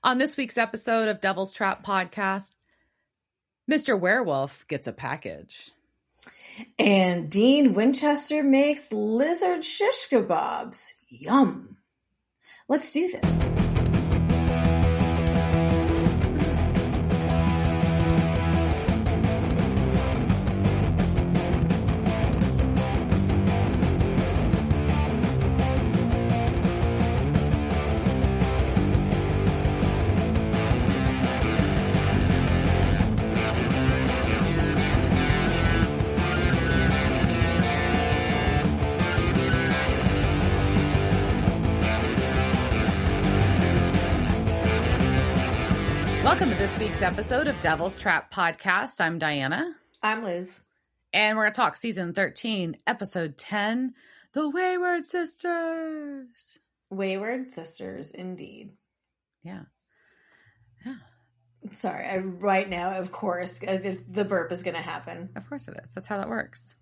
On this week's episode of Devil's Trap Podcast, Mr. Werewolf gets a package. And Dean Winchester makes lizard shish kebabs. Yum. Let's do this. Welcome to this week's episode of Devil's Trap Podcast. I'm Diana. I'm Liz. And we're going to talk season 13, episode 10, The Wayward Sisters. Wayward Sisters, indeed. Yeah. Sorry, right now, of course, the burp is going to happen. Of course it is. That's how that works.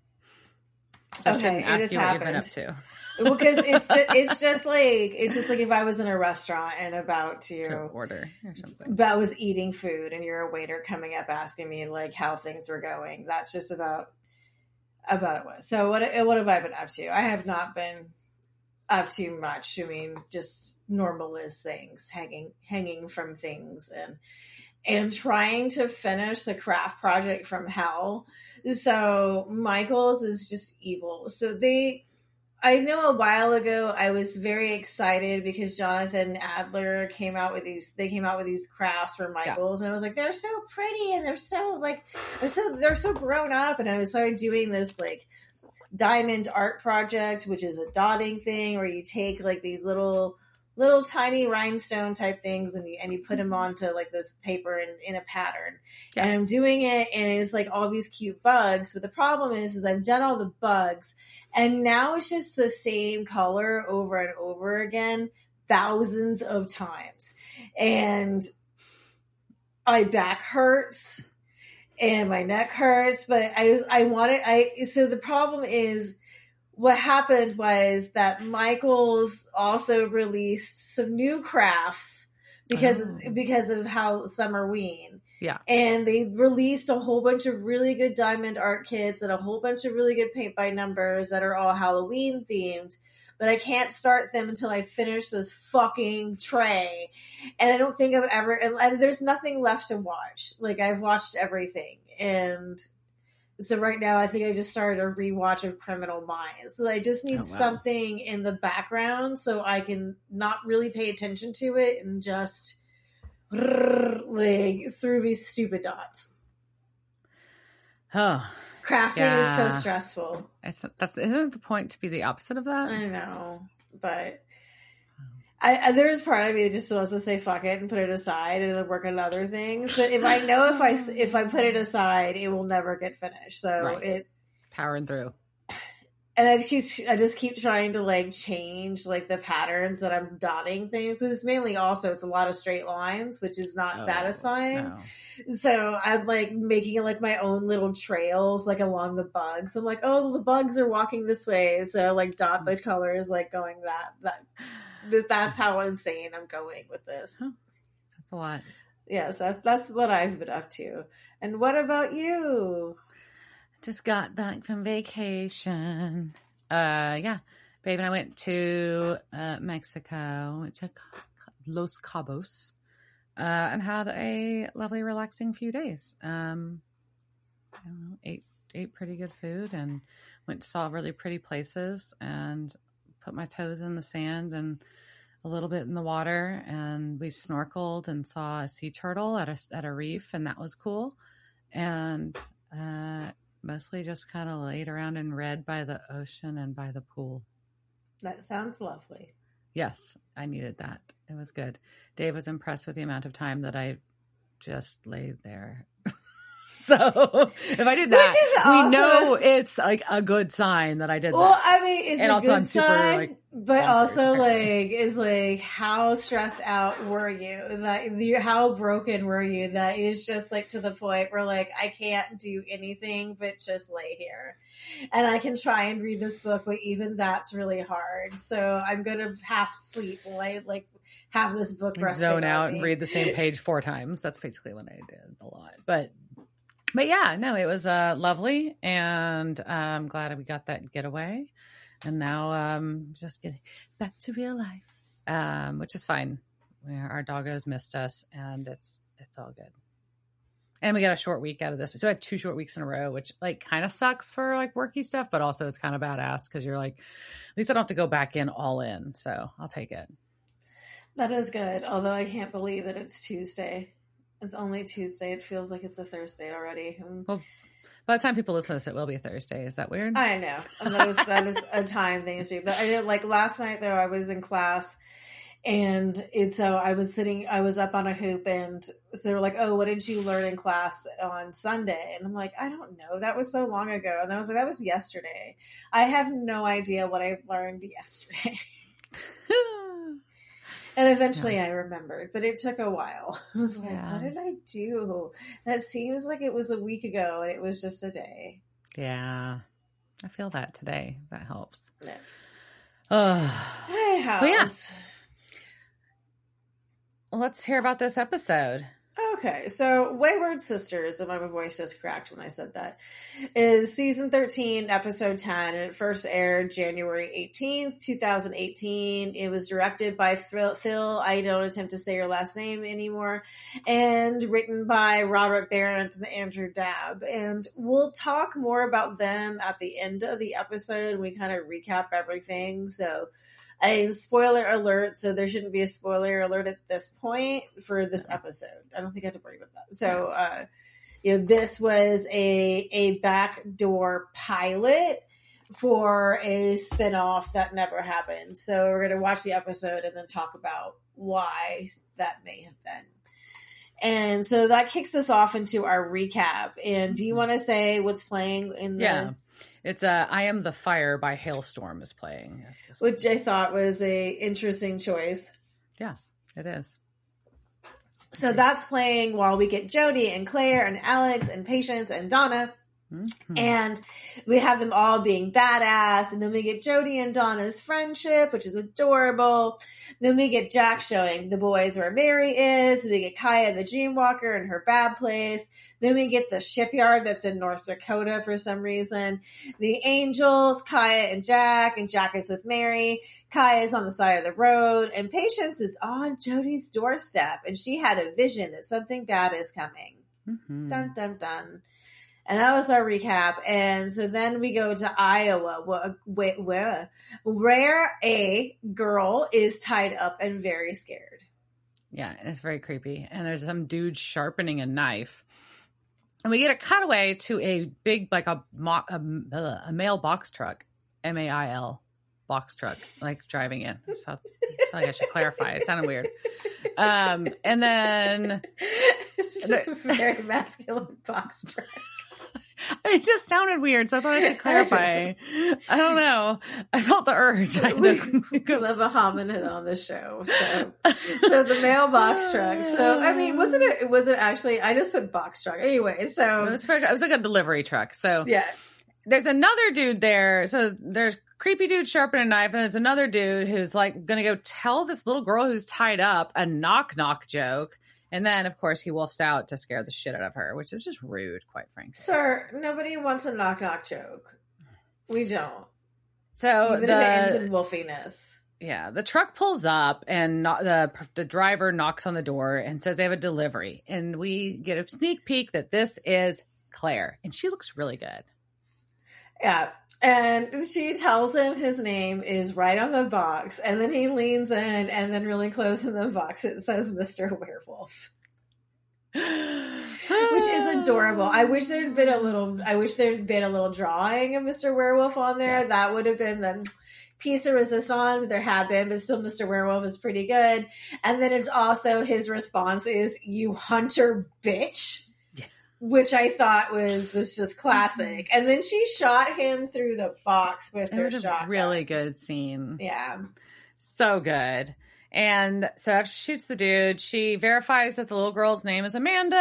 So I shouldn't ask you what you've been up to. Because it's just like if I was in a restaurant and about to order or something. But I was eating food and you're a waiter coming up asking me like how things were going. That's just about it was. So what have I been up to? I have not been up to much. I mean, just normal Liz things, hanging from things and trying to finish the craft project from hell. So Michael's is just evil. So I know a while ago I was very excited because Jonathan Adler came out with these crafts for Michael's, and I was like, they're so pretty and they're so grown up, and I started doing this like diamond art project, which is a dotting thing where you take like these little tiny rhinestone type things and you put them onto like this paper in a pattern. Yeah. And I'm doing it and it's like all these cute bugs. But the problem is I've done all the bugs and now it's just the same color over and over again, thousands of times. And my back hurts and my neck hurts, but so the problem is, what happened was that Michael's also released some new crafts because of how Summerween. Yeah. And they released a whole bunch of really good diamond art kits and a whole bunch of really good paint by numbers that are all Halloween themed. But I can't start them until I finish this fucking tray. And I don't think I've ever, and there's nothing left to watch. Like I've watched everything. And so right now, I think I just started a rewatch of Criminal Minds. So I just need something in the background so I can not really pay attention to it and just like through these stupid dots. Oh, crafting is so stressful. Isn't it the point to be the opposite of that? I know, but there's part of me that just wants to say fuck it and put it aside and then work on other things. But if I know if I put it aside, it will never get finished. So powering through. And I just keep trying to like change like the patterns that I'm dotting things. It's mainly also it's a lot of straight lines, which is not satisfying. No. So I'm like making like my own little trails like along the bugs. I'm like, oh, the bugs are walking this way, so like dot the colors like going that. That's how insane I'm going with this. Huh. That's a lot. Yes, that's what I've been up to. And what about you? Just got back from vacation. Babe and I went to Mexico. Went to Los Cabos and had a lovely, relaxing few days. I don't know, ate pretty good food and saw really pretty places and put my toes in the sand and a little bit in the water, and we snorkeled and saw a sea turtle at a reef, and that was cool. And mostly just kind of laid around and read by the ocean and by the pool. That sounds lovely. Yes, I needed that. It was good. Dave was impressed with the amount of time that I just laid there. So if I did that, we know it's like a good sign that I did that. Well, I mean, it's and a also good I'm super sign, like, but also like, is like, how stressed out were you? How broken were you? That is just like to the point where like, I can't do anything but just lay here. And I can try and read this book, but even that's really hard. So I'm going to half sleep, have this book resting zone out on me. and read the same page 4 times. That's basically what I did a lot. But yeah, no, it was lovely, and I'm glad we got that getaway. And now just getting back to real life, which is fine. Our doggos missed us, and it's all good. And we got a short week out of this. So I had 2 short weeks in a row, which like kind of sucks for like worky stuff, but also it's kind of badass because you're like, at least I don't have to go back in all in. So I'll take it. That is good. Although I can't believe that it's Tuesday. It's only Tuesday. It feels like it's a Thursday already. Well, by the time people listen to this, it will be a Thursday. Is that weird? I know. That is a time thing to do. But I did, like last night though, I was in class. And so I was up on a hoop, and so they were like, "Oh, what did you learn in class on Sunday?" And I'm like, "I don't know. That was so long ago." And I was like, "That was yesterday. I have no idea what I learned yesterday." And eventually I remembered, but it took a while. I was like, "What did I do? That seems like it was a week ago, and it was just a day." Yeah, I feel that today. That helps. Yeah. Hey, house. Well, yeah. Let's hear about this episode. Okay, so Wayward Sisters, and my voice just cracked when I said that, is season 13, episode 10, and it first aired January 18th, 2018. It was directed by Phil, I don't attempt to say your last name anymore, and written by Robert Barrett and Andrew Dabb. And we'll talk more about them at the end of the episode. We kind of recap everything, so a spoiler alert, so there shouldn't be a spoiler alert at this point for this episode. I don't think I have to worry about that. So, this was a backdoor pilot for a spinoff that never happened. So we're going to watch the episode and then talk about why that may have been. And so that kicks us off into our recap. And do you want to say what's playing in the... Yeah. It's I Am the Fire by Hailstorm is playing. Which I thought was a interesting choice. Yeah, it is. So that's playing while we get Jody and Claire and Alex and Patience and Donna. Mm-hmm. And we have them all being badass. And then we get Jody and Donna's friendship, which is adorable. Then we get Jack showing the boys where Mary is. We get Kaya the Dreamwalker in her bad place. Then we get the shipyard that's in North Dakota for some reason. The Angels, Kaya and Jack is with Mary. Kaya is on the side of the road. And Patience is on Jody's doorstep. And she had a vision that something bad is coming. Mm-hmm. Dun, dun, dun. And that was our recap. And so then we go to Iowa, where a girl is tied up and very scared. Yeah, it's very creepy. And there's some dude sharpening a knife. And we get a cutaway to a big, like a mail box truck, MAIL box truck, like driving in. So I feel like I should clarify. It sounded weird. And then... It's just a very masculine box truck. It just sounded weird, so I thought I should clarify. I don't know. I felt the urge. We love a hominid on the show. So the mailbox truck. So I mean, was it actually? I just put box truck anyway. So it was like a delivery truck. So yeah, there's another dude there. So there's creepy dude sharpening a knife, and there's another dude who's like going to go tell this little girl who's tied up a knock joke. And then, of course, he wolfs out to scare the shit out of her, which is just rude, quite frankly. Sir, nobody wants a knock joke. We don't. So even if it ends in wolfiness. Yeah, the truck pulls up, and the driver knocks on the door and says they have a delivery. And we get a sneak peek that this is Claire, and she looks really good. Yeah. And she tells him his name is right on the box, and then he leans in, and then really close in the box it says Mr. Werewolf. Which is adorable. I wish there'd been a little drawing of Mr. Werewolf on there. Yes. That would have been the piece of resistance if there had been, but still Mr. Werewolf is pretty good. And then it's also his response is, "You hunter bitch." Which I thought was just classic. And then she shot him through the box with her shotgun. It was a really good scene. Yeah. So good. And so after she shoots the dude, she verifies that the little girl's name is Amanda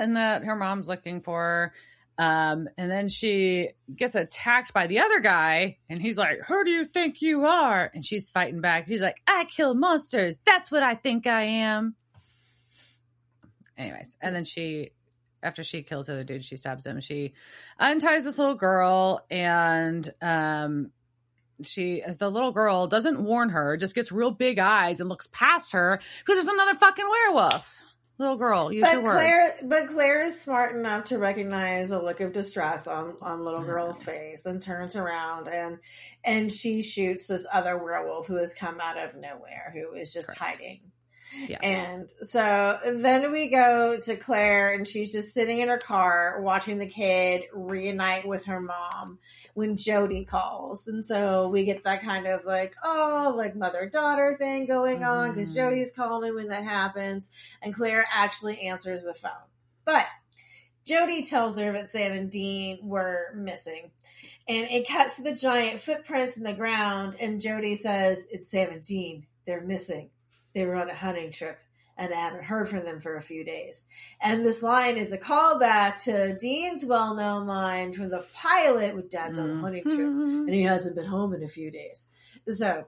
and that her mom's looking for her. And then she gets attacked by the other guy, and he's like, who do you think you are? And she's fighting back. He's like, I kill monsters. That's what I think I am. Anyways, and then after she kills the other dude, she stabs him. She unties this little girl, and the little girl doesn't warn her, just gets real big eyes and looks past her because there's another fucking werewolf. Little girl, use your words. But Claire is smart enough to recognize a look of distress on little girl's face and turns around and she shoots this other werewolf who has come out of nowhere, who is just hiding. Yeah. And so then we go to Claire, and she's just sitting in her car watching the kid reunite with her mom when Jody calls. And so we get that kind of like mother-daughter thing going on because Jody's calling when that happens. And Claire actually answers the phone. But Jody tells her that Sam and Dean were missing. And it cuts to the giant footprints in the ground. And Jody says, it's Sam and Dean. They're missing. They were on a hunting trip, and I haven't heard from them for a few days. And this line is a callback to Dean's well-known line from the pilot with Dad's on a hunting trip, and he hasn't been home in a few days. So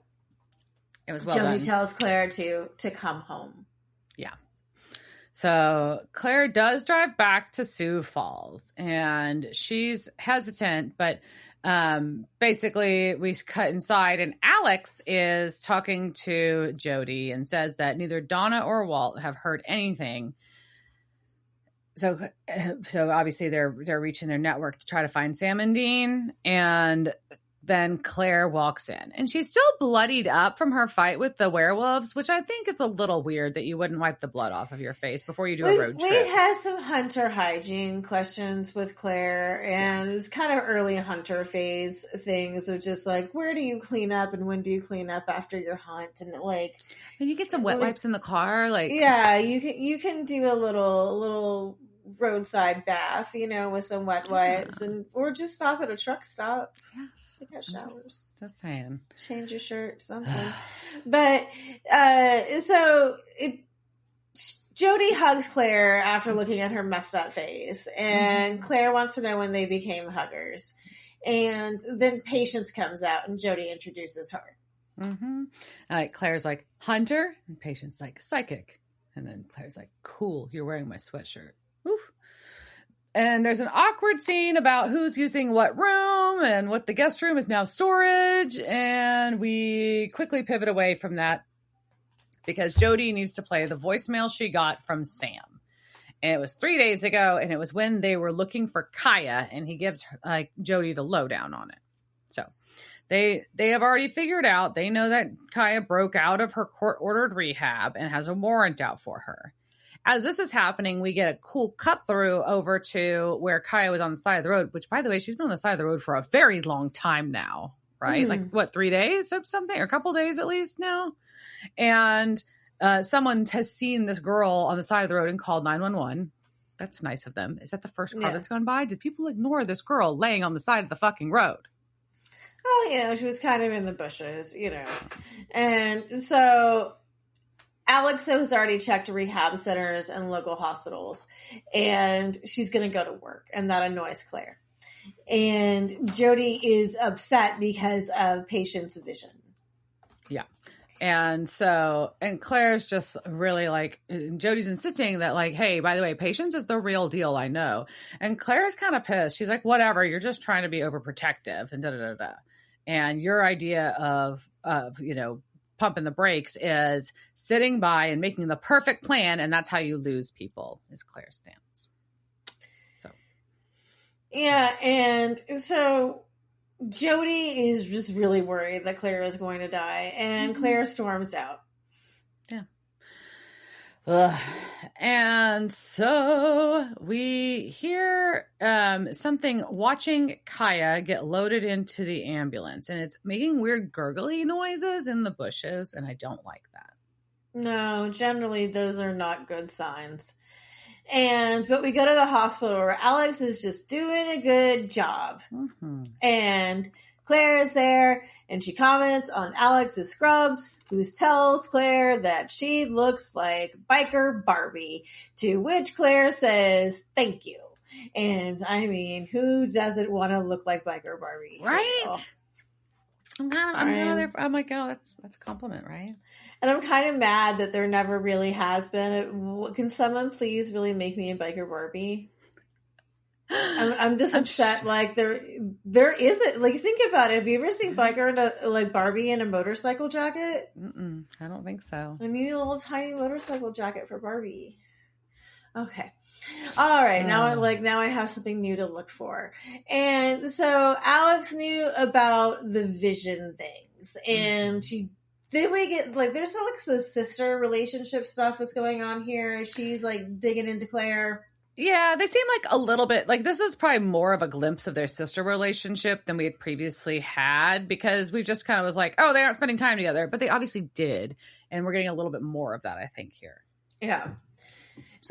it was well Jody done. tells Claire to come home. Yeah. So Claire does drive back to Sioux Falls, and she's hesitant, but basically we cut inside, and Alex is talking to Jody and says that neither Donna or Walt have heard anything. So obviously they're reaching their network to try to find Sam and Dean. And then Claire walks in, and she's still bloodied up from her fight with the werewolves, which I think is a little weird that you wouldn't wipe the blood off of your face before you do a road trip. We had some hunter hygiene questions with Claire, and it was kind of early hunter phase things of just like, where do you clean up and when do you clean up after your hunt? And like, and you get some wet wipes in the car, like yeah, you can do a little roadside bath, with some wet wipes, or just stop at a truck stop. Yes, take out showers. Just saying, change your shirt, something. But Jody hugs Claire after looking at her messed up face, and Claire wants to know when they became huggers. And then Patience comes out, and Jody introduces her. Claire's like, hunter, and Patience like, psychic, and then Claire's like, cool, you're wearing my sweatshirt. Oof. And there's an awkward scene about who's using what room and what the guest room is now storage. And we quickly pivot away from that because Jody needs to play the voicemail she got from Sam. And it was 3 days ago, and it was when they were looking for Kaya, and he gives Jody the lowdown on it. So they have already figured out, they know that Kaya broke out of her court-ordered rehab and has a warrant out for her. As this is happening, we get a cool cut through over to where Kaya was on the side of the road, which, by the way, she's been on the side of the road for a very long time now, right? Like, what, 3 days or something? Or a couple days at least now? And someone has seen this girl on the side of the road and called 911. That's nice of them. Is that the first car that's gone by? Did people ignore this girl laying on the side of the fucking road? Oh, she was kind of in the bushes, And so Alex has already checked rehab centers and local hospitals, and she's going to go to work, and that annoys Claire. And Jody is upset because of Patience's vision. Yeah. And Claire's just really like, Jody's insisting that like, hey, by the way, Patience is the real deal, I know. And Claire's kind of pissed. She's like, whatever, you're just trying to be overprotective and da-da-da-da. And your idea of pumping the brakes is sitting by and making the perfect plan, and that's how you lose people, is Claire's stance. So. Yeah, and so Jody is just really worried that Claire is going to die, and Claire storms out. Yeah. And so we hear something watching Kaya get loaded into the ambulance, and it's making weird gurgly noises in the bushes, and I don't like that. No, generally those are not good signs. But we go to the hospital where Alex is just doing a good job. And Claire is there, and she comments on Alex's scrubs, who tells Claire that she looks like biker Barbie, to which Claire says, thank you. And I mean, who doesn't want to look like Biker Barbie? Right? I'm there. I'm like, oh, that's a compliment, right? And I'm kind of mad that there never really has been. Can someone please really make me a Biker Barbie? I'm just upset. Like there isn't. Like think about it. Have you ever seen Biker in like Barbie in a motorcycle jacket? I don't think so. I need a little tiny motorcycle jacket for Barbie. Okay. All right. Now I have something new to look for. And so Alex knew about the vision things, and then we get like there's like the sister relationship stuff that's going on here. She's like digging into Claire. Yeah, they seem like a little bit like this is probably more of a glimpse of their sister relationship than we had previously had, because we just kind of was like, oh, they aren't spending time together, but they obviously did, and we're getting a little bit more of that, I think, here. Yeah.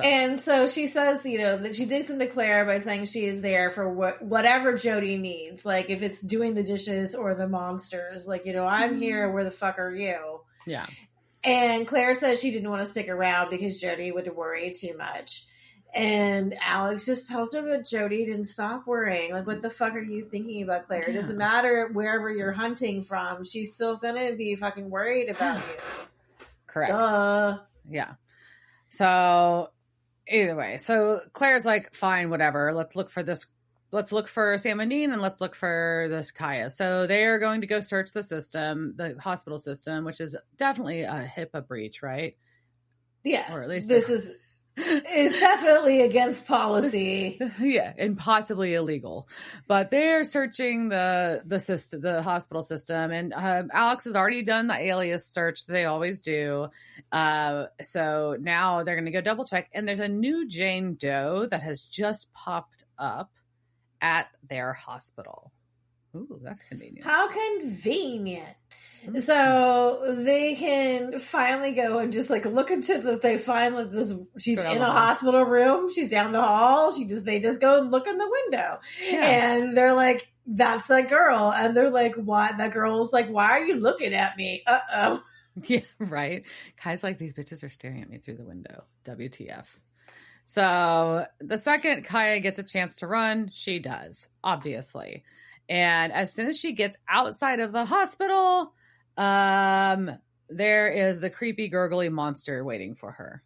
And so she says, that she digs into Claire by saying she is there for whatever Jody needs. Like if it's doing the dishes or the monsters, like, I'm here. Where the fuck are you? Yeah. And Claire says she didn't want to stick around because Jody would worry too much. And Alex just tells her that Jody didn't stop worrying. Like, what the fuck are you thinking about Claire? It doesn't matter wherever you're hunting from. She's still going to be fucking worried about you. Correct. Duh. Yeah. So either way, so Claire's like, fine, whatever. Let's look for this. Let's look for Sam and Dean, and let's look for this Kaya. So they are going to go search the system, the hospital system, which is definitely a HIPAA breach, right? Yeah. Or at least this is definitely against policy. Yeah, and possibly illegal. But they're searching the system, the hospital system, and Alex has already done the alias search that they always do. So now they're going to go double check, and there's a new Jane Doe that has just popped up at their hospital. Ooh, that's convenient. How convenient. Mm-hmm. So they can finally go and just like look into they find like this, she's in a hospital room. She's down the hall. They just go and look in the window, and they're like, that's that girl. And they're like, what? That girl's like, why are you looking at me? Uh-oh. Yeah, right. Kai's like, these bitches are staring at me through the window. WTF. So the second Kaya gets a chance to run, she does, obviously. And as soon as she gets outside of the hospital, there is the creepy gurgly monster waiting for her.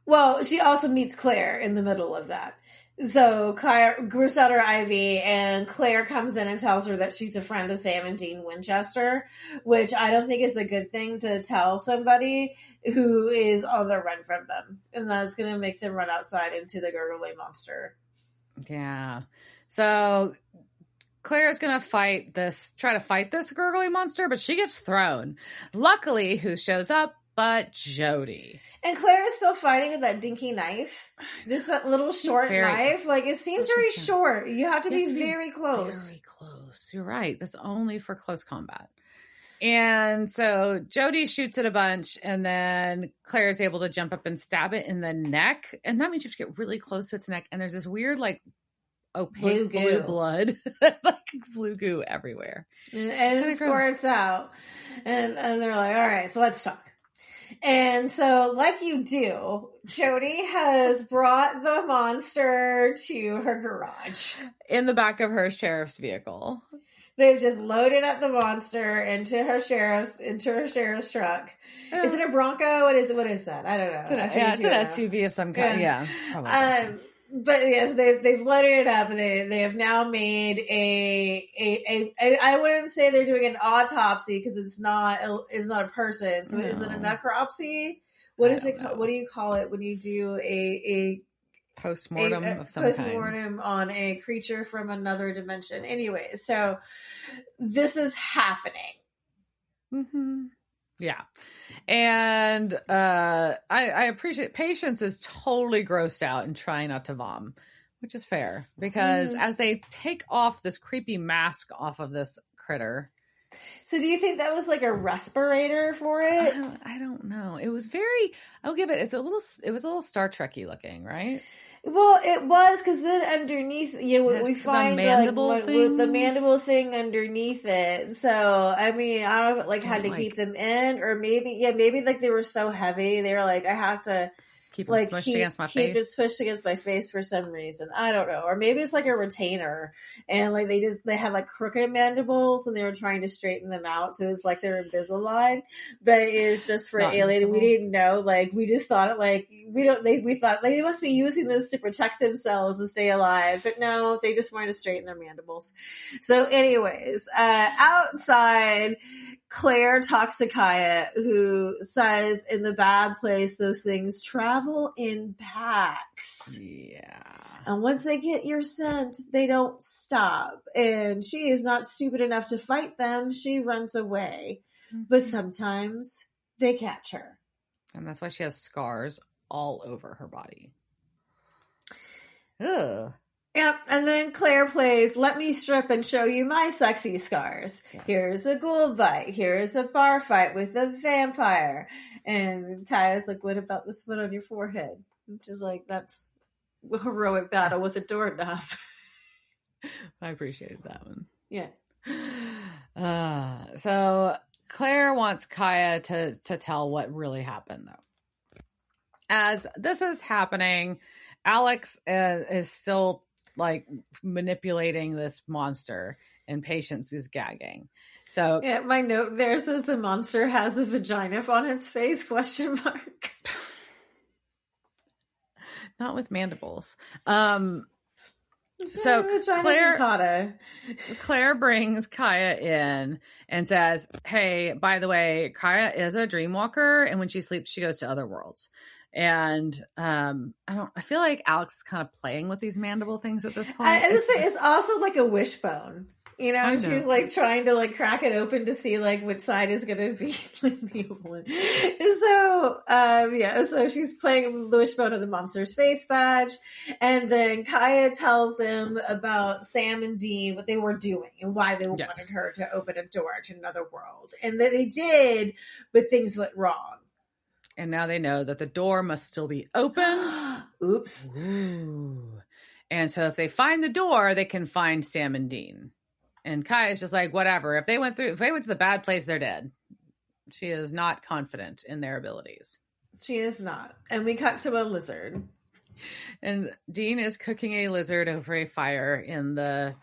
Well, she also meets Claire in the middle of that. So Kaya groups out her IV, and Claire comes in and tells her that she's a friend of Sam and Dean Winchester, which I don't think is a good thing to tell somebody who is on the run from them. And that's going to make them run outside into the gurgly monster. Yeah. So Claire's going to try to fight this gurgly monster, but she gets thrown. Luckily, who shows up but Jody. And Claire is still fighting with that dinky knife. Just that little short knife. Like, it seems very short. You have to be very close. Very close. You're right. That's only for close combat. And so Jody shoots it a bunch, and then Claire is able to jump up and stab it in the neck. And that means you have to get really close to its neck. And there's this weird, like, opaque blue blood. Like blue goo everywhere. And it squirts out. And they're like, all right, so let's talk. And so, like you do, Jody has brought the monster to her garage. In the back of her sheriff's vehicle. They've just loaded up the monster into her sheriff's truck. Is it a Bronco? What is that? I don't know. It's an SUV of some kind. Yeah, probably. But yes, they've loaded it up, and they have now made a I wouldn't say they're doing an autopsy because it's not a person. So is it a necropsy? What is it? What do you call it when you do a postmortem of some kind? Postmortem on a creature from another dimension. Anyway, so this is happening. Mm-hmm. Yeah. And I appreciate Patience is totally grossed out and trying not to vom, which is fair because as they take off this creepy mask off of this critter. So do you think that was like a respirator for it? I don't know. It was very, I'll give it, it was a little Star Trek-y looking, right? Well, it was, because then underneath, we find the mandible thing underneath it. So, I mean, I don't know if it had to keep them in, or maybe like they were so heavy, they were like, I have to Keep them smushed against my keep face. it smushed against my face for some reason. I don't know. Or maybe it's like a retainer, and like they had like crooked mandibles, and they were trying to straighten them out, so it's like they're Invisalign, but it's just for alien. We didn't know. Like we just thought it like we thought like they must be using this to protect themselves and stay alive, but no, they just wanted to straighten their mandibles. So, anyways, outside, Claire talks to Kaya, who says in the bad place, those things travel in packs. Yeah. And once they get your scent, they don't stop. And she is not stupid enough to fight them. She runs away. But sometimes they catch her. And that's why she has scars all over her body. Ugh. Yep, and then Claire plays, let me strip and show you my sexy scars. Yes. Here's a ghoul bite. Here's a bar fight with a vampire. And Kaya's like, what about the split on your forehead? Which is like, that's a heroic battle with a doorknob. I appreciated that one. Yeah. So Claire wants Kaya to tell what really happened, though. As this is happening, Alex is still like manipulating this monster, and Patience is gagging. So yeah, my note there says the monster has a vagina on its face, question mark. Not with mandibles. So Claire brings Kaya in and says, hey, by the way, Kaya is a dreamwalker, and when she sleeps, she goes to other worlds. And I feel like Alex is kind of playing with these mandible things at this point. And this way, it's also like a wishbone. You know, she's like trying to like crack it open to see like which side is going to be like the one. So, so she's playing the wishbone of the monster's face badge. And then Kaya tells him about Sam and Dean, what they were doing and why they wanted her to open a door to another world. And that they did, but things went wrong. And now they know that the door must still be open. Oops. Ooh. And so if they find the door, they can find Sam and Dean. And Kai is just like, whatever. If they went to the bad place, they're dead. She is not confident in their abilities. She is not. And we cut to a lizard. And Dean is cooking a lizard over a fire in the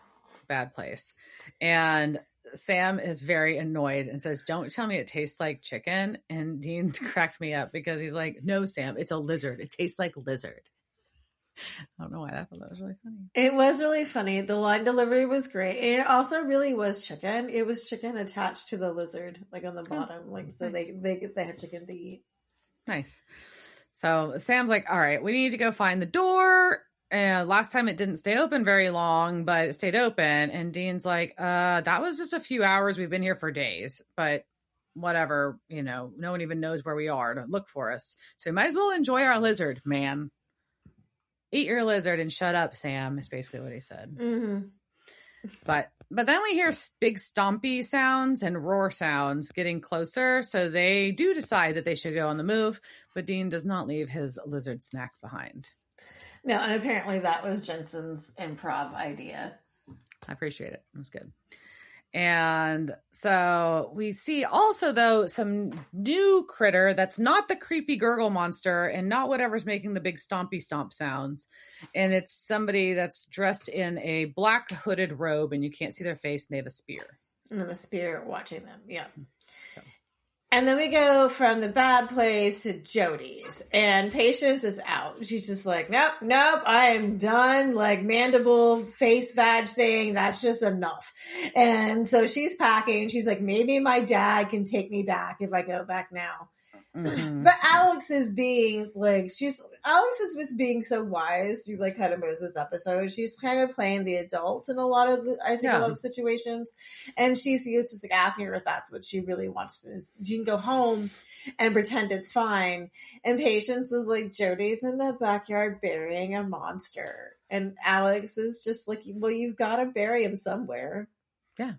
bad place. And Sam is very annoyed and says, don't tell me it tastes like chicken. And Dean cracked me up because he's like, no, Sam, it's a lizard. It tastes like lizard. I don't know why. I thought that was really funny. It was really funny. The line delivery was great. And it also really was chicken. It was chicken attached to the lizard, like on the bottom. Like, so nice. they had chicken to eat. Nice. So Sam's like, all right, we need to go find the door. And last time it didn't stay open very long, but it stayed open. And Dean's like, that was just a few hours. We've been here for days, but whatever, no one even knows where we are to look for us. So we might as well enjoy our lizard, man. Eat your lizard and shut up, Sam, is basically what he said. Mm-hmm. But then we hear big stompy sounds and roar sounds getting closer. So they do decide that they should go on the move, but Dean does not leave his lizard snack behind. No, and apparently that was Jensen's improv idea. I appreciate it. It was good. And so we see also, though, some new critter that's not the creepy gurgle monster and not whatever's making the big stompy stomp sounds. And it's somebody that's dressed in a black hooded robe, and you can't see their face, and they have a spear. And then a spear watching them, yeah. So. And then we go from the bad place to Jody's, and Patience is out. She's just like, nope, I am done. Like mandible face badge thing, that's just enough. And so she's packing. She's like, maybe my dad can take me back if I go back now. Mm-hmm. But Alex is being like, Alex is just being so wise. You like kind of most of this episode. She's kind of playing the adult in a lot of a lot of situations. And she's just like asking her if that's what she really wants to do. She can go home and pretend it's fine. And Patience is like, Jody's in the backyard burying a monster. And Alex is just like, well, you've got to bury him somewhere. Yeah.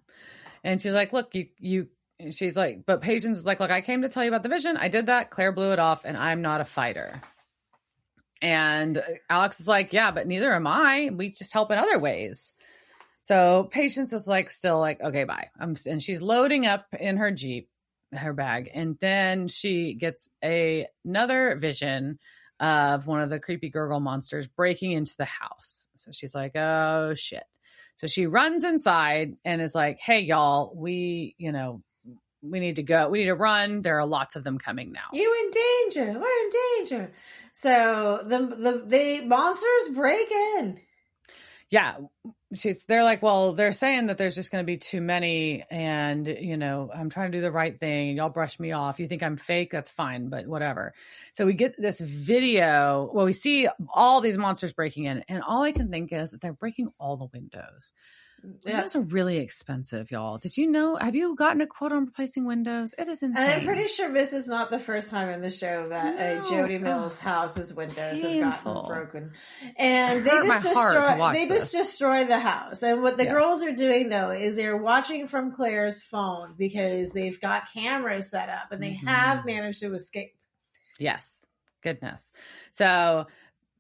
And she's like, look, you and she's like, but Patience is like, look, I came to tell you about the vision. I did that. Claire blew it off, and I'm not a fighter. And Alex is like, yeah, but neither am I. We just help in other ways. So Patience is like, still like, okay, bye. And she's loading up in her Jeep, her bag. And then she gets another vision of one of the creepy gurgle monsters breaking into the house. So she's like, oh shit. So she runs inside and is like, hey y'all, we need to go. We need to run. There are lots of them coming now. You in danger. We're in danger. So the monsters break in. Yeah. They're like, well, they're saying that there's just going to be too many. And, I'm trying to do the right thing. Y'all brush me off. You think I'm fake? That's fine, but whatever. So we get this video. Well, we see all these monsters breaking in. And all I can think is that they're breaking all the windows. Windows are really expensive, y'all. Did you know? Have you gotten a quote on replacing windows? It is insane. And I'm pretty sure this is not the first time in the show that Jody Mills' house's windows have gotten broken. And they just destroy the house. And what the girls are doing, though, is they're watching from Claire's phone because they've got cameras set up and they have managed to escape. Yes. Goodness. So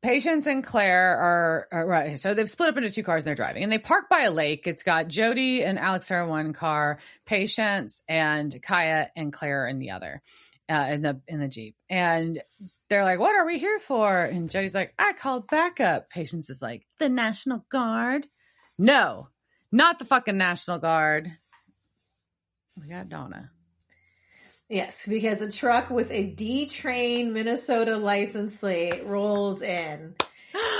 Patience and Claire are right. So they've split up into two cars and they're driving. And they park by a lake. It's got Jody and Alex are in one car, Patience and Kaya and Claire in the other, in the Jeep. And they're like, what are we here for? And Jody's like, I called backup. Patience is like, the National Guard? No, not the fucking National Guard. We got Donna. Yes, because a truck with a D-Train Minnesota license plate rolls in.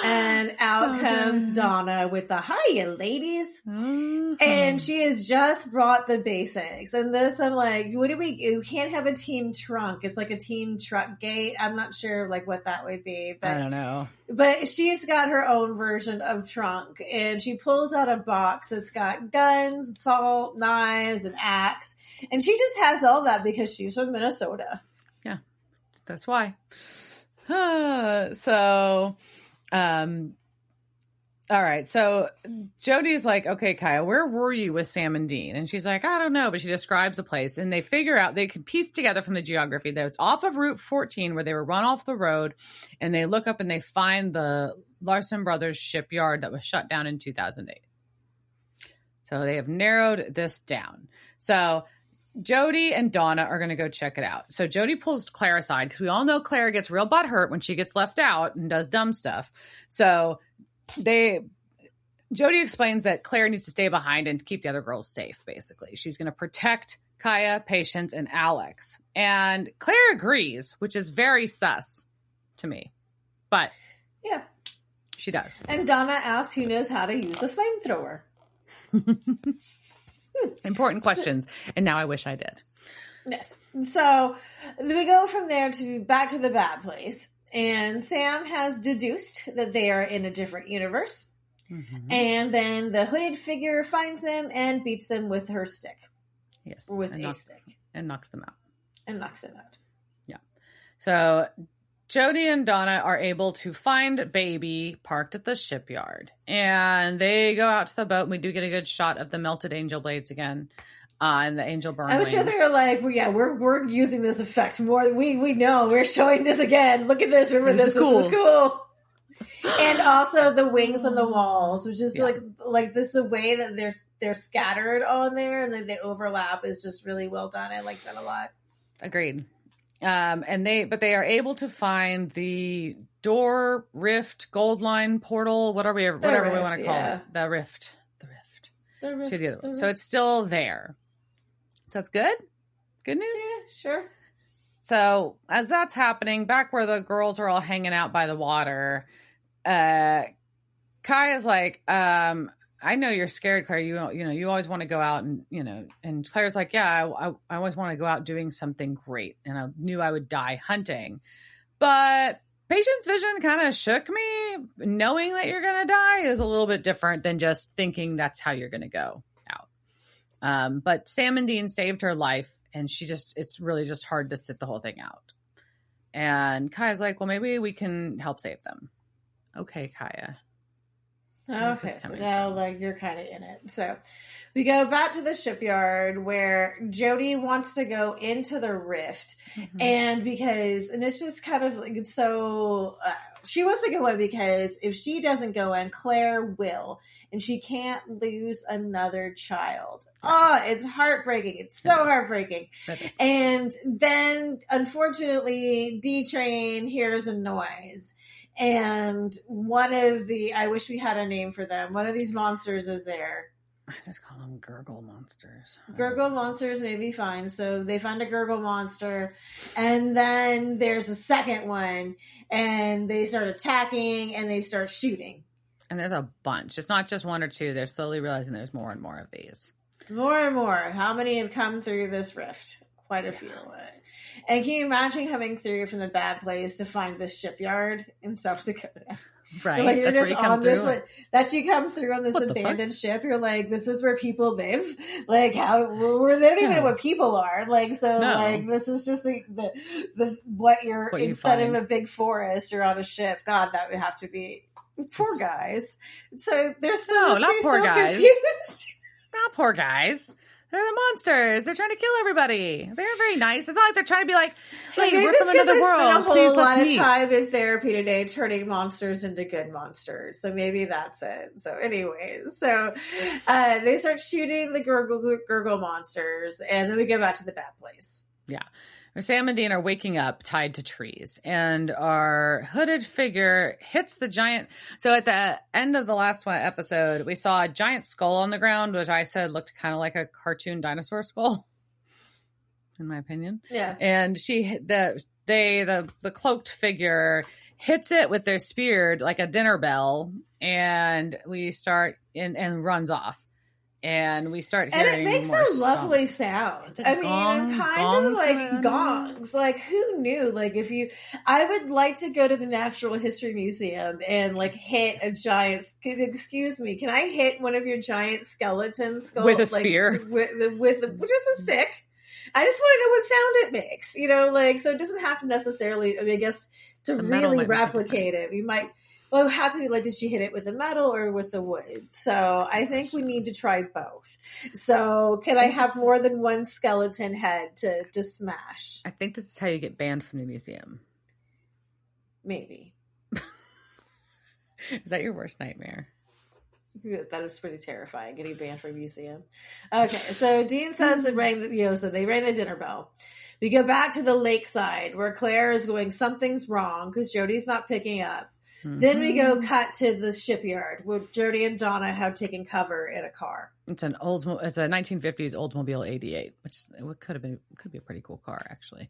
And out comes Donna with the hiya, ladies. Mm-hmm. And she has just brought the basics. And this, I'm like, you can't have a team trunk. It's like a team truck gate. I'm not sure like what that would be. But I don't know. But she's got her own version of trunk. And she pulls out a box that's got guns, salt, knives, and axe. And she just has all that because she's from Minnesota. Yeah, that's why. All right. So Jody's like, okay, Kaya, where were you with Sam and Dean? And she's like, I don't know. But she describes the place and they figure out, they can piece together from the geography that it's off of Route 14 where they were run off the road. And they look up and they find the Larson Brothers shipyard that was shut down in 2008. So they have narrowed this down. So Jody and Donna are going to go check it out. So Jody pulls Claire aside because we all know Claire gets real butthurt when she gets left out and does dumb stuff. So Jody explains that Claire needs to stay behind and keep the other girls safe, basically. She's going to protect Kaya, Patience, and Alex. And Claire agrees, which is very sus to me. But yeah, she does. And Donna asks who knows how to use a flamethrower. Important questions. And now I wish I did. Yes. So we go from there to back to the bad place. And Sam has deduced that they are in a different universe. Mm-hmm. And then the hooded figure finds them and beats them with her stick. Yes. With a stick. And knocks them out. Yeah. So Jody and Donna are able to find Baby parked at the shipyard. And they go out to the boat. And we do get a good shot of the melted angel blades again. And the angel burn I'm sure they were like, well, yeah, we're using this effect more. We know we're showing this again. Look at this. Remember this was cool. And also the wings on the walls, which is like this, the way that they're scattered on there and then they overlap is just really well done. I like that a lot. Agreed. But they are able to find the door, rift, gold line, portal, whatever we want to call it. The rift. To the other one. So it's still there. So that's good. Good news. Yeah, sure. So as that's happening, back where the girls are all hanging out by the water, Kaya's like, I know you're scared, Claire. You always want to go out and Claire's like, yeah, I always want to go out doing something great. And I knew I would die hunting. But Patience vision kind of shook me. Knowing that you're going to die is a little bit different than just thinking that's how you're going to go out. But Sam and Dean saved her life and it's really just hard to sit the whole thing out. And Kaya's like, well, maybe we can help save them. Okay, Kaya. Okay, so now like you're kind of in it. So we go back to the shipyard where Jody wants to go into the rift, and it's just kind of like She wants to go in because if she doesn't go in, Claire will. And she can't lose another child. Oh, it's heartbreaking. It's so heartbreaking. And then, unfortunately, D-Train hears a noise. And one of the, I wish we had a name for them, one of these monsters is there. I just call them gurgle monsters. Gurgle monsters may be fine. So they find a gurgle monster. And then there's a second one. And they start attacking and they start shooting. And there's a bunch. It's not just one or two. They're slowly realizing there's more and more of these. More and more. How many have come through this rift? Quite a few. And can you imagine coming through from the bad place to find this shipyard in South Dakota? Right. Like you're just on this, that you come through on this abandoned ship. You're like, this is where people live. Like how, they don't even know what people are. Like, so like, this is just the what you're, instead of a big forest, you're on a ship. God, that would have to be poor guys. So they're so, not poor guys. Confused. Not poor guys. They're the monsters. They're trying to kill everybody. They're very nice. It's not like they're trying to be like, hey, we're from another world. Please, let's meet. I spent a lot of time in therapy today turning monsters into good monsters. So maybe that's it. So anyways, they start shooting the gurgle monsters. And then we go back to the bad place. Yeah. Sam and Dean are waking up tied to trees, and our hooded figure hits the giant. So at the end of the last one episode, we saw a giant skull on the ground, which I said looked kind of like a cartoon dinosaur skull, in my opinion. Yeah. And the cloaked figure hits it with their spear like a dinner bell, and we start and runs off. And we start hearing, and it makes a lovely sound. I mean, kind of like gongs. Like, who knew? Like, I would like to go to the Natural History Museum and like hit a giant. Excuse me, can I hit one of your giant skeleton skulls with a spear? With just a stick. I just want to know what sound it makes. You know, like, so it doesn't have to necessarily. I mean, I guess to really replicate it, we might. Well, how to be like, did she hit it with the metal or with the wood? So I think we need to try both. So can I have more than one skeleton head to smash? I think this is how you get banned from the museum. Maybe. Is that your worst nightmare? That is pretty terrifying, getting banned from a museum. Okay, so Dean says it rang so they rang the dinner bell. We go back to the lakeside where Claire is going, something's wrong because Jody's not picking up. Mm-hmm. Then we go cut to the shipyard where Jody and Donna have taken cover in a car. It's a 1950s Oldsmobile 88, which could be a pretty cool car actually.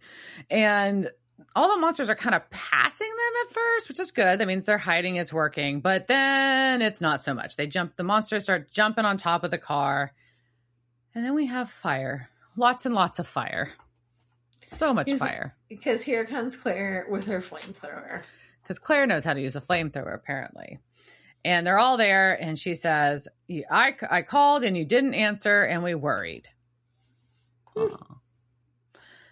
And all the monsters are kind of passing them at first, which is good. That means their hiding is working, but then it's not so much. The monsters start jumping on top of the car, and then we have fire. Lots and lots of fire. So much fire. Because here comes Claire with her flamethrower. Because Claire knows how to use a flamethrower, apparently. And they're all there, and she says, I called, and you didn't answer, and we worried.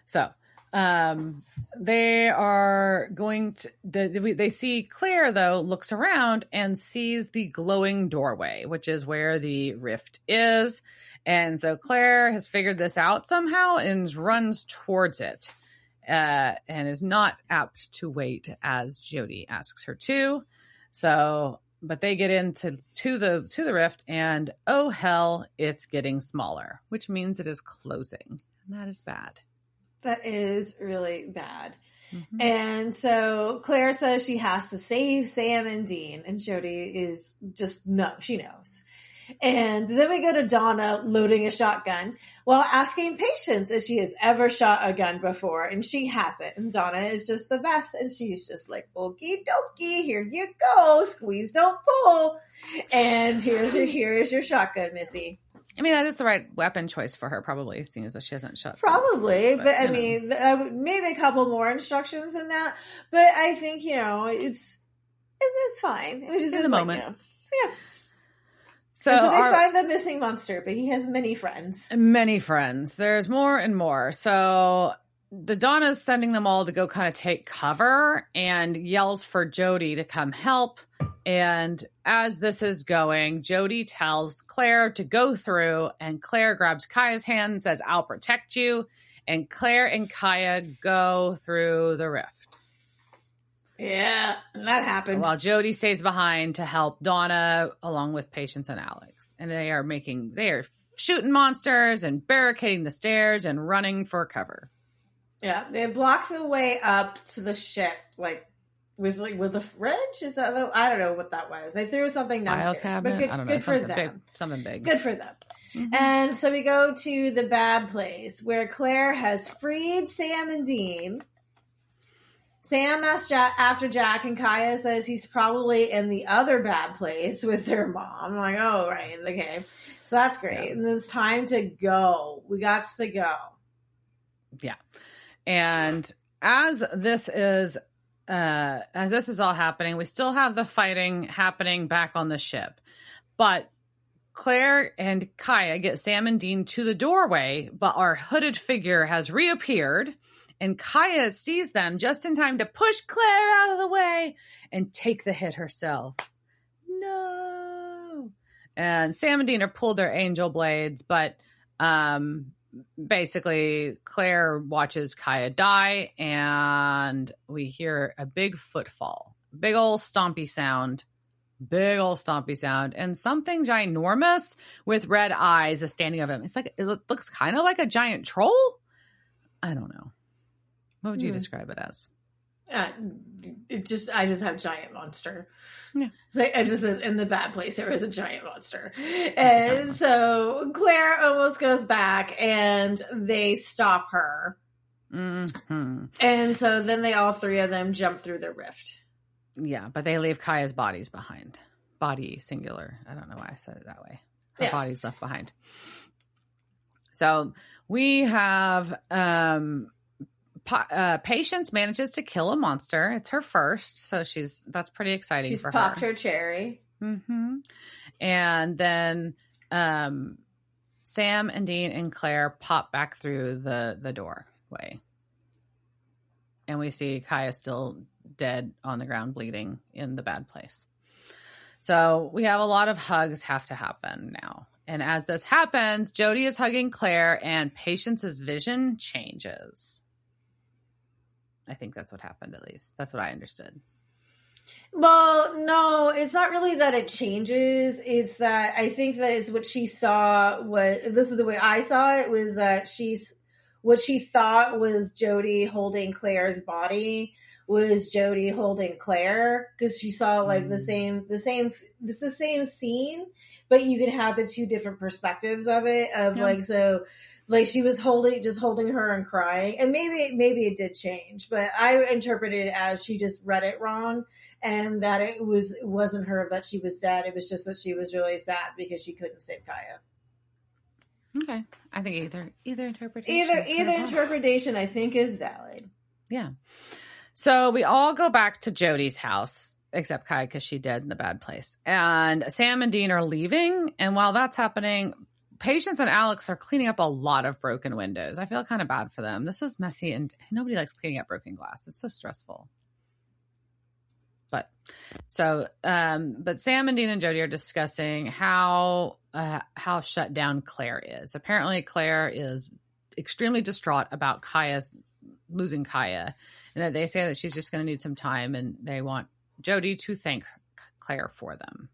So, they are going to... They see Claire, though, looks around and sees the glowing doorway, which is where the rift is. And so Claire has figured this out somehow and runs towards it. And is not apt to wait as Jody asks her to. So, but they get into the rift, and oh hell, it's getting smaller, which means it is closing. And that is bad. That is really bad. Mm-hmm. And so Claire says she has to save Sam and Dean, and Jody is just she knows. And then we go to Donna loading a shotgun while asking Patience if she has ever shot a gun before. And she hasn't. And Donna is just the best. And she's just like, okie dokie, here you go. Squeeze, don't pull. And here's your shotgun, Missy. I mean, that is the right weapon choice for her, probably, seeing as though she hasn't shot. Probably. But I mean, maybe a couple more instructions than that. But I think, it's fine. It was just in the moment. Yeah. So they find the missing monster, but he has many friends. Many friends. There's more and more. So the Donna's sending them all to go kind of take cover and yells for Jody to come help. And as this is going, Jody tells Claire to go through, and Claire grabs Kaya's hand and says, I'll protect you. And Claire and Kaya go through the rift. Yeah, that happened. While Jody stays behind to help Donna along with Patience and Alex. And they are shooting monsters and barricading the stairs and running for cover. Yeah, they block the way up to the ship, with a fridge. Is that I don't know what that was. They threw something downstairs, but good for them. Something big. Good for them. Mm-hmm. And so we go to the bad place where Claire has freed Sam and Dean. Sam asks after Jack, and Kaya says he's probably in the other bad place with their mom. I'm like, oh, right, okay. So that's great. Yeah. And it's time to go. We got to go. Yeah. And as this is all happening, we still have the fighting happening back on the ship. But Claire and Kaya get Sam and Dean to the doorway, but our hooded figure has reappeared, and Kaya sees them just in time to push Claire out of the way and take the hit herself. No. And Sam and Dean are pulled their angel blades, but basically Claire watches Kaya die, and we hear a big footfall. Big old stompy sound, and something ginormous with red eyes is standing over him. It looks kind of like a giant troll. I don't know. What would you describe it as? I just have giant monster. Yeah. So it just says in the bad place there is a giant monster. And so Claire almost goes back and they stop her. Mm-hmm. And so then all three of them jump through the rift. Yeah, but they leave Kaya's bodies behind. Body singular. I don't know why I said it that way. Her body's left behind. So we have Patience manages to kill a monster. It's her first, so that's pretty exciting for her. She's popped her cherry. Mm-hmm. And then Sam and Dean and Claire pop back through the doorway. And we see Kaya still dead on the ground, bleeding in the bad place. So we have a lot of hugs have to happen now. And as this happens, Jody is hugging Claire and Patience's vision changes. I think that's what happened, at least. That's what I understood. Well, no, it's not really that it changes. It's that I think that is what she saw this is the way I saw it, was that what she thought was Jody holding Claire's body was Jody holding Claire, because she saw the same scene, but you can have the two different perspectives of it she was holding her and crying, and maybe it did change, but I interpreted it as she just read it wrong, and that it wasn't her, that she was dead. It was just that she was really sad because she couldn't save Kaya. Okay, I think either interpretation, either interpretation, I think, is valid. Yeah. So we all go back to Jody's house, except Kaya, because she dead in the bad place, and Sam and Dean are leaving, and while that's happening, Patience and Alex are cleaning up a lot of broken windows. I feel kind of bad for them. This is messy, and nobody likes cleaning up broken glass. It's so stressful. But Sam and Dean and Jody are discussing how shut down Claire is. Apparently, Claire is extremely distraught about losing Kaya, and that they say that she's just going to need some time, and they want Jody to thank Claire for them.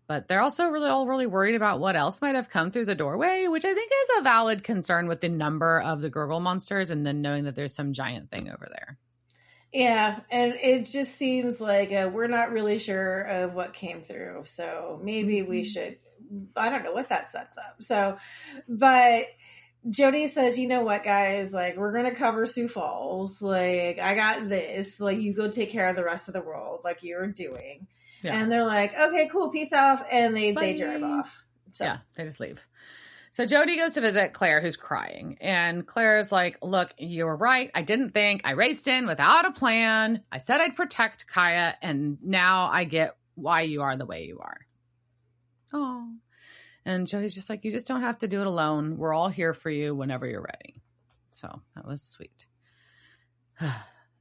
But they're also really worried about what else might have come through the doorway, which I think is a valid concern with the number of the gurgle monsters, and then knowing that there's some giant thing over there. Yeah, and it just seems like we're not really sure of what came through. So maybe we should, I don't know what that sets up. So, but Jody says, you know what, guys, we're going to cover Sioux Falls. I got this. You go take care of the rest of the world like you're doing. Yeah. And they're like, okay, cool, peace out. And they drive off. So. Yeah, they just leave. So Jody goes to visit Claire, who's crying. And Claire's like, look, you were right. I didn't think. I raced in without a plan. I said I'd protect Kaya. And now I get why you are the way you are. Oh. And Jody's just like, you just don't have to do it alone. We're all here for you whenever you're ready. So that was sweet.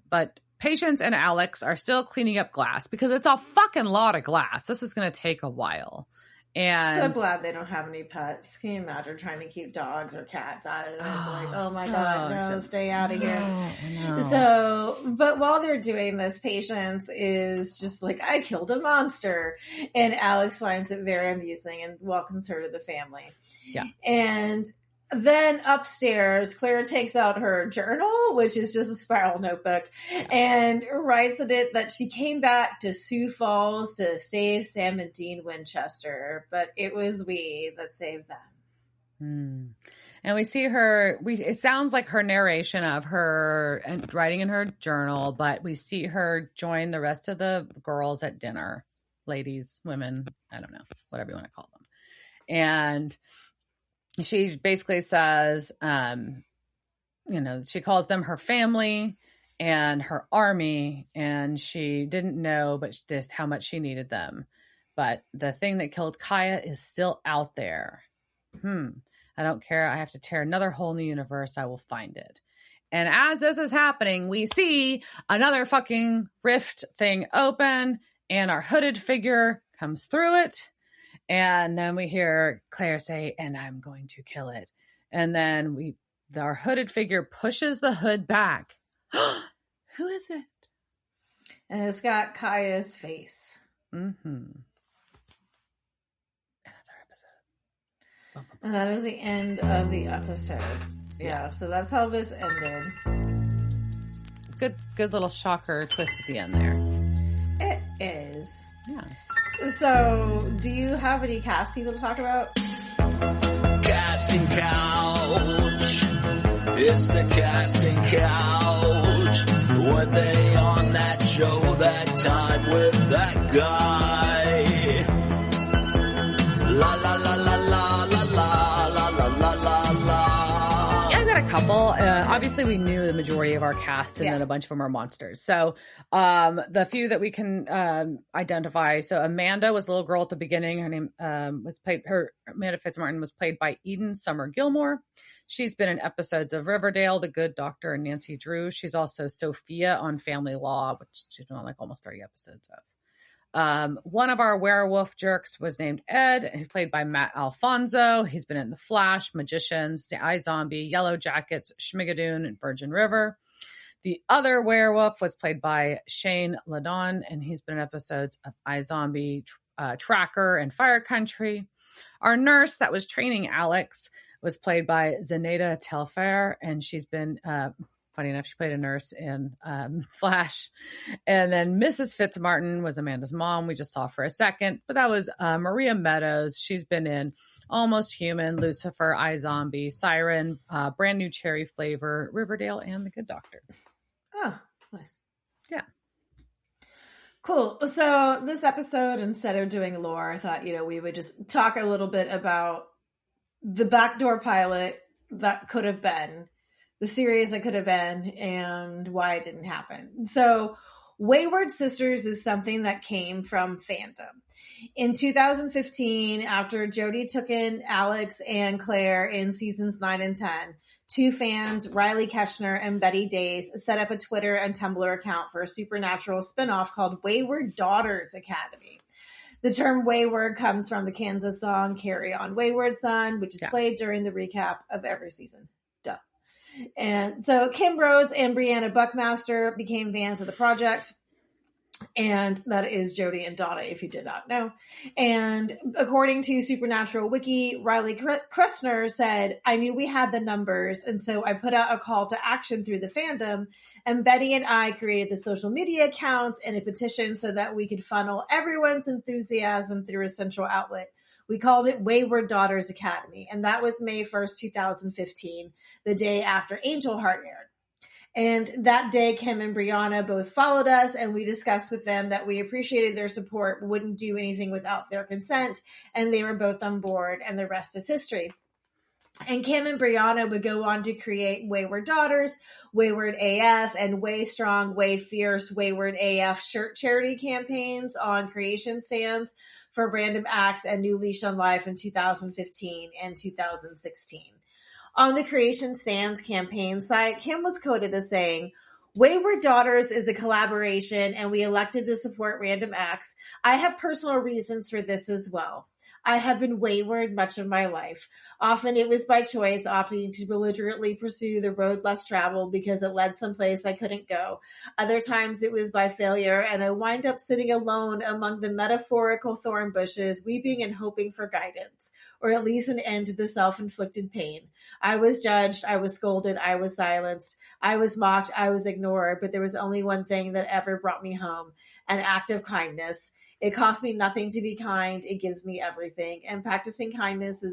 But Patience and Alex are still cleaning up glass because it's a fucking lot of glass. This is going to take a while. And so glad they don't have any pets. Can you imagine trying to keep dogs or cats out of this? Like, oh my so God, no, stay out of here. No. So, but while they're doing this, Patience is just like, I killed a monster. And Alex finds it very amusing and welcomes her to the family. Yeah. And then upstairs, Claire takes out her journal, which is just a spiral notebook, and writes in it that she came back to Sioux Falls to save Sam and Dean Winchester, but it was we that saved them. And we see her, it sounds like her narration of her and writing in her journal, but we see her join the rest of the girls at dinner. Ladies, women, I don't know, whatever you want to call them. And she basically says, she calls them her family and her army, and she didn't know, but just how much she needed them. But the thing that killed Kaya is still out there. I don't care. I have to tear another hole in the universe. I will find it. And as this is happening, we see another fucking rift thing open, and our hooded figure comes through it. And then we hear Claire say, and I'm going to kill it. And then our hooded figure pushes the hood back. Who is it? And it's got Kaya's face. And that's our episode. And that is the end of the episode. Yeah, so that's how this ended. Good little shocker twist at the end there. It is. Yeah. So, do you have any casting to talk about? Casting couch. It's the casting couch. Were they on that show that time with that guy? La la la la la la la la la la la la. Yeah, I've got a couple. Obviously, we knew the majority of our cast, and then a bunch of them are monsters. So, the few that we can identify. So, Amanda was the little girl at the beginning. Her name Amanda Fitzmartin was played by Eden Summer Gilmore. She's been in episodes of Riverdale, The Good Doctor, and Nancy Drew. She's also Sophia on Family Law, which she's been on like almost 30 episodes of. One of our werewolf jerks was named Ed, and he's played by Matt Alfonso. He's been in The Flash, Magicians, The iZombie, Yellow Jackets, Schmigadoon, and Virgin River. The other werewolf was played by Shane Ladon, and he's been in episodes of iZombie, Tracker, and Fire Country. Our nurse that was training Alex was played by Zenaida Telfair, and she's been, funny enough, she played a nurse in Flash. And then Mrs. Fitzmartin was Amanda's mom. We just saw for a second, but that was Maria Meadows. She's been in Almost Human, Lucifer, iZombie, Siren, Brand New Cherry Flavor, Riverdale, and The Good Doctor. Oh, nice. Yeah. Cool. So this episode, instead of doing lore, I thought, we would just talk a little bit about the backdoor pilot that could have been, the series that could have been, and why it didn't happen. So Wayward Sisters is something that came from fandom. In 2015, after Jodie took in Alex and Claire in seasons 9 and 10, two fans, Riley Keschner and Betty Days, set up a Twitter and Tumblr account for a supernatural spinoff called Wayward Daughters Academy. The term wayward comes from the Kansas song Carry On Wayward Son, which is played during the recap of every season. Duh. And so Kim Rhodes and Brianna Buckmaster became fans of the project. And that is Jodie and Donna, if you did not know. And according to Supernatural Wiki, Riley Kressner said, I knew we had the numbers, and so I put out a call to action through the fandom, and Betty and I created the social media accounts and a petition so that we could funnel everyone's enthusiasm through a central outlet. We called it Wayward Daughters Academy, and that was May 1st, 2015, the day after Angel Heart aired. And that day, Kim and Brianna both followed us, and we discussed with them that we appreciated their support, wouldn't do anything without their consent, and they were both on board, and the rest is history. And Kim and Brianna would go on to create Wayward Daughters, Wayward AF, and Way Strong, Way Fierce, Wayward AF shirt charity campaigns on creation stands for Random Acts and New Leash on Life in 2015 and 2016. On the Creation Stands campaign site, Kim was quoted as saying, Wayward Daughters is a collaboration, and we elected to support Random Acts. I have personal reasons for this as well. I have been wayward much of my life. Often it was by choice, opting to belligerently pursue the road less traveled because it led someplace I couldn't go. Other times it was by failure, and I wind up sitting alone among the metaphorical thorn bushes, weeping and hoping for guidance, or at least an end to the self-inflicted pain. I was judged, I was scolded, I was silenced, I was mocked, I was ignored, but there was only one thing that ever brought me home, an act of kindness. It costs me nothing to be kind. It gives me everything. And practicing kindness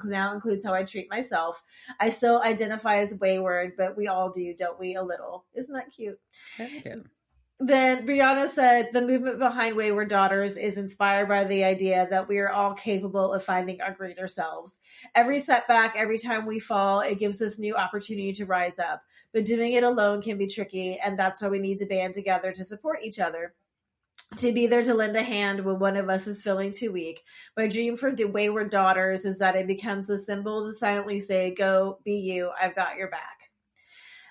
now includes how I treat myself. I still identify as wayward, but we all do, don't we? A little. Isn't that cute? Very cute. Then Brianna said the movement behind Wayward Daughters is inspired by the idea that we are all capable of finding our greater selves. Every setback, every time we fall, it gives us new opportunity to rise up. But doing it alone can be tricky, and that's why we need to band together to support each other. To be there to lend a hand when one of us is feeling too weak. My dream for Wayward Daughters is that it becomes a symbol to silently say, go, be you, I've got your back.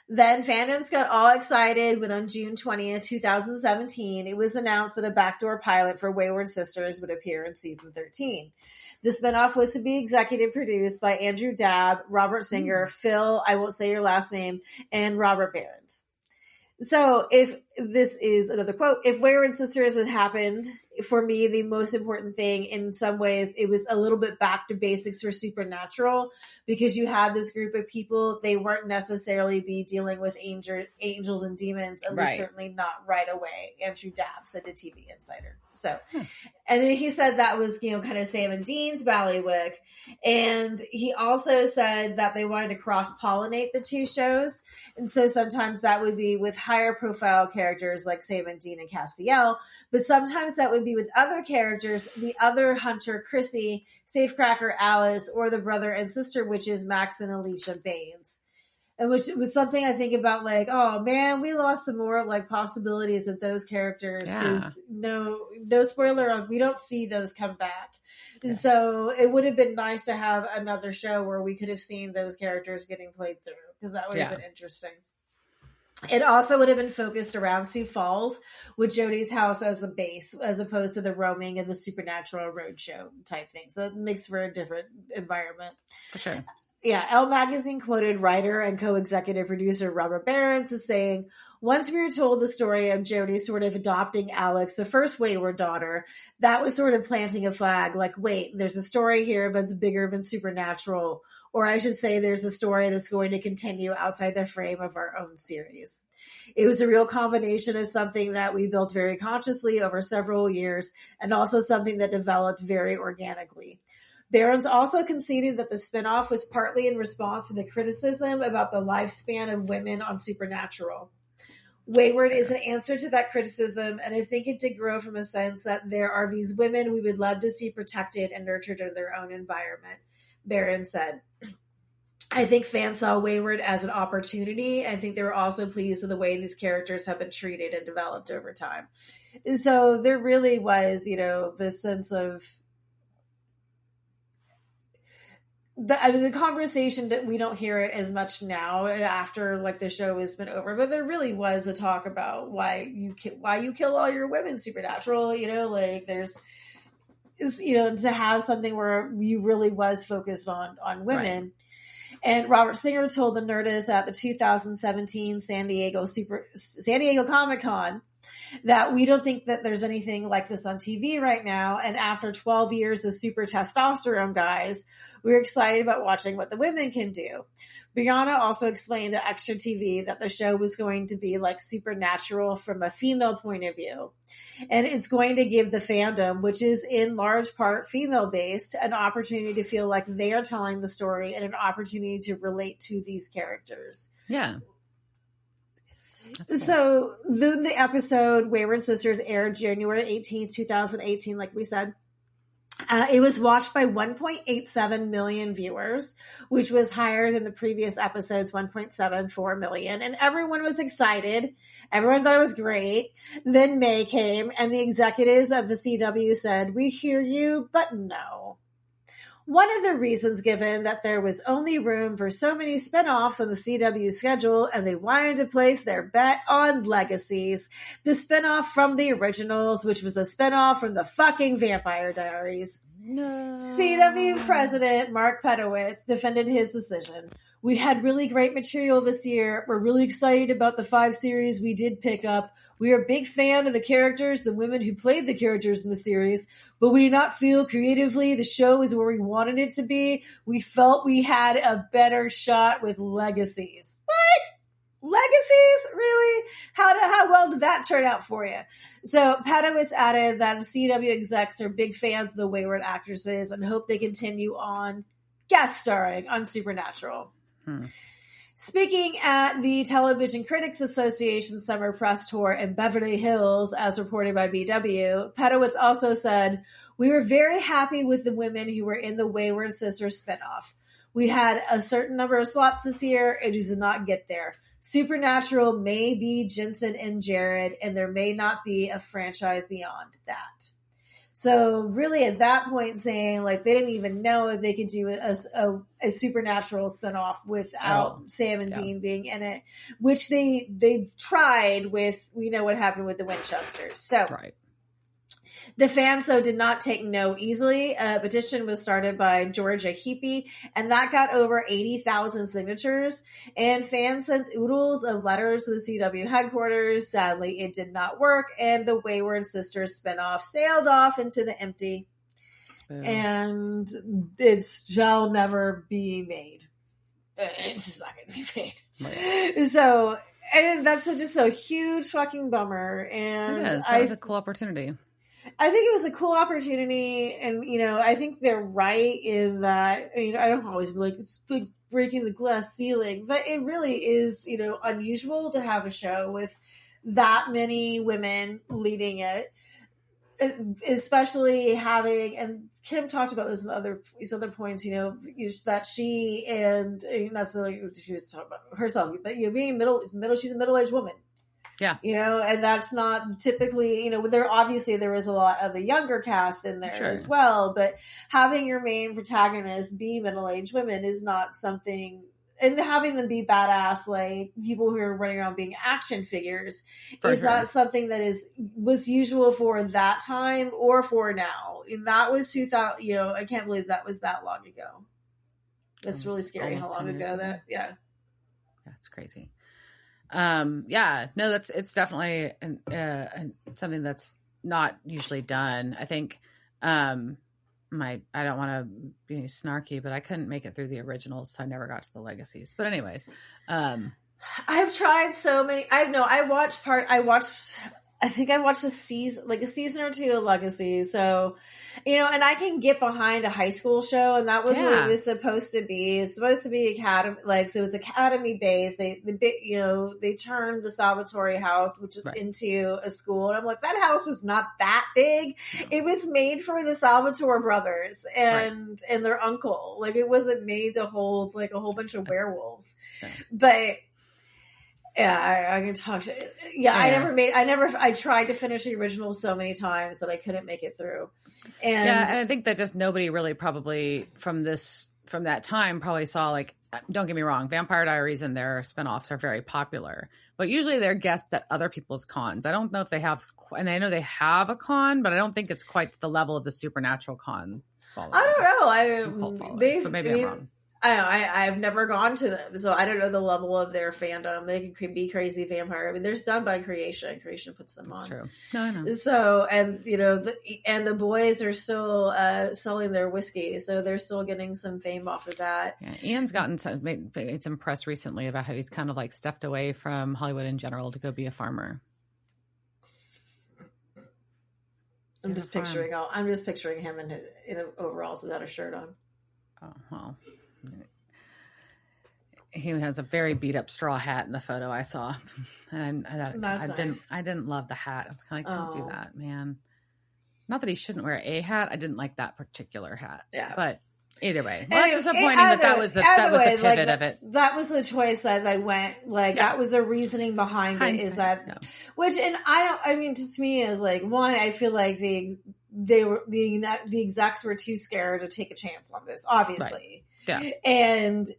Then fandoms got all excited when on June 20th, 2017, it was announced that a backdoor pilot for Wayward Sisters would appear in season 13. The spinoff was to be executive produced by Andrew Dabb, Robert Singer, Phil, I won't say your last name, and Robert Behrens. So if this is another quote, if Wayward Sisters had happened, for me, the most important thing in some ways, it was a little bit back to basics for Supernatural, because you had this group of people, they weren't necessarily be dealing with angels and demons, at least certainly not right away. Andrew Dabb said to TV Insider. So, and then he said that was, kind of Sam and Dean's ballywick. And he also said that they wanted to cross-pollinate the two shows. And so sometimes that would be with higher profile characters like Sam and Dean and Castiel. But sometimes that would be with other characters, the other Hunter, Chrissy, Safecracker, Alice, or the brother and sister witches, Max and Alicia Baines. And which was something I think about, like, oh man, we lost some more like possibilities of those characters. Because no spoiler, we don't see those come back. Yeah. So it would have been nice to have another show where we could have seen those characters getting played through, because that would have been interesting. It also would have been focused around Sioux Falls with Jodi's house as a base, as opposed to the roaming of the Supernatural roadshow type thing. So it makes for a different environment. For sure. Yeah, Elle Magazine quoted writer and co-executive producer Robert Behrens as saying, once we were told the story of Jodi sort of adopting Alex, the first Wayward daughter, that was sort of planting a flag, like, wait, there's a story here that's bigger than Supernatural. Or I should say there's a story that's going to continue outside the frame of our own series. It was a real combination of something that we built very consciously over several years, and also something that developed very organically. Behrens also conceded that the spinoff was partly in response to the criticism about the lifespan of women on Supernatural. Wayward is an answer to that criticism, and I think it did grow from a sense that there are these women we would love to see protected and nurtured in their own environment, Behrens said. I think fans saw Wayward as an opportunity. I think they were also pleased with the way these characters have been treated and developed over time. And so there really was, this sense of the conversation that we don't hear it as much now after like the show has been over, but there really was a talk about why you kill all your women Supernatural, like there's, to have something where you really was focused on women. Right. And Robert Singer told the Nerdist at the 2017 San Diego Comic-Con that we don't think that there's anything like this on TV right now. And after 12 years of super testosterone guys, we're excited about watching what the women can do. Brianna also explained to Extra TV that the show was going to be like Supernatural from a female point of view. And it's going to give the fandom, which is in large part female-based, an opportunity to feel like they are telling the story and an opportunity to relate to these characters. Yeah. So the episode Wayward Sisters aired January 18th, 2018, like we said. It was watched by 1.87 million viewers, which was higher than the previous episode's 1.74 million. And everyone was excited. Everyone thought it was great. Then May came, and the executives of the CW said, "We hear you, but no." One of the reasons given that there was only room for so many spinoffs on the CW schedule, and they wanted to place their bet on Legacies, the spinoff from the originals, which was a spinoff from the fucking Vampire Diaries. No. CW president Mark Pedowitz defended his decision. We had really great material this year. We're really excited about the 5 series we did pick up. We are a big fan of the characters, the women who played the characters in the series, but we did not feel creatively the show is where we wanted it to be. We felt we had a better shot with Legacies. What? Legacies? Really? How well did that turn out for you? So Pedowitz added that the CW execs are big fans of the Wayward actresses and hope they continue on guest starring on Supernatural. Speaking at the Television Critics Association Summer Press Tour in Beverly Hills, as reported by BW, Pedowitz also said, "We were very happy with the women who were in the Wayward Sisters spinoff. We had a certain number of slots this year, and we did not get there. Supernatural may be Jensen and Jared, and there may not be a franchise beyond that." So really at that point saying like they didn't even know if they could do a Supernatural spinoff without Sam and Dean being in it, which they tried with, we know what happened with the Winchesters. So Right. The fans, though, did not take no easily. A petition was started by Georgia Heapy, and that got over 80,000 signatures. And fans sent oodles of letters to the CW headquarters. Sadly, it did not work, and the Wayward Sisters spinoff sailed off into the empty. And it shall never be made. It's just not going to be made. Right. So, and that's just a huge fucking bummer. And it is. That was a cool opportunity. I think it was a cool opportunity, and I think they're right in that. I don't always be like it's like breaking the glass ceiling, but it really is, unusual to have a show with that many women leading it, especially having. And Kim talked about this in these other points, that she and not necessarily she was talking about herself, but being she's a middle-aged woman. Yeah. And that's not typically, there was a lot of the younger cast in there as well, but having your main protagonist be middle-aged women is not something, and having them be badass, like people who are running around being action figures is not something that was usual for that time or for now. And that was 2000, I can't believe that was that long ago. That's really scary how long ago that, That's crazy. It's definitely something that's not usually done. I think, I don't want to be snarky, but I couldn't make it through the originals, so I never got to the Legacies. But anyways, I've tried so many. I think I watched a season or two of Legacy. So, and I can get behind a high school show, and that was what it was supposed to be. It's supposed to be academy, so it was academy based. They turned the Salvatore house, which was into a school, and I'm like, that house was not that big. It was made for the Salvatore brothers and their uncle. Like, it wasn't made to hold like a whole bunch of werewolves, but. Yeah, I can talk to. I tried to finish the original so many times that I couldn't make it through. And I think that just nobody really probably from that time probably saw, like, don't get me wrong, Vampire Diaries and their spinoffs are very popular, but usually they're guests at other people's cons. I don't know if they have, and I know they have a con, but I don't think it's quite the level of the Supernatural con. Following. I don't know. But maybe I'm wrong. I've never gone to them, so I don't know the level of their fandom. They could be crazy vampire. I mean, they're done by Creation. Creation puts them on. True. No, I know. So, and the boys are still selling their whiskey, so they're still getting some fame off of that. Yeah, Ian's gotten some press recently about how he's kind of like stepped away from Hollywood in general to go be a farmer. I'm just picturing him in overalls without a shirt on. Oh well. He has a very beat up straw hat in the photo I saw, and I didn't love the hat. I was kind of like, don't do that, man. Not that he shouldn't wear a hat. I didn't like that particular hat. Yeah, but either way, that's disappointing that was the pivot of it. That was the choice that I went. That was a reasoning behind it. Is that which? And to me is like, one, I feel like the execs were too scared to take a chance on this, obviously. Right. Yeah. And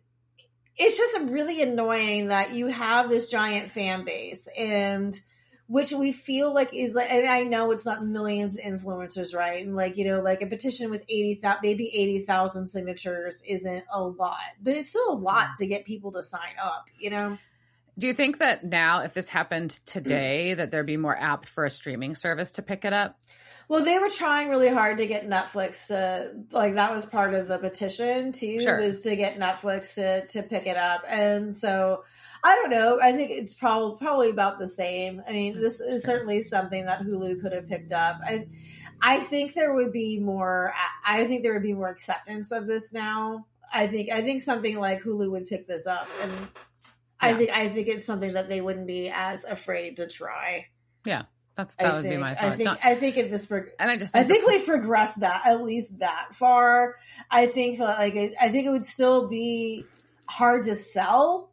it's just really annoying that you have this giant fan base, and which we feel like is like, and I know it's not millions of influencers, right? And like, like a petition with 80,000 signatures isn't a lot, but it's still a lot to get people to sign up, Do you think that now, if this happened today, that there'd be more apt for a streaming service to pick it up? Well, they were trying really hard to get Netflix to, like, that was part of the petition too, was to get Netflix to pick it up. And so I don't know. I think it's probably about the same. I mean, this is certainly something that Hulu could have picked up. I think there would be more. I think there would be more acceptance of this now. I think something like Hulu would pick this up, and I think it's something that they wouldn't be as afraid to try. Yeah, that would be my thought. I think we've progressed that at least that far. I think it would still be hard to sell,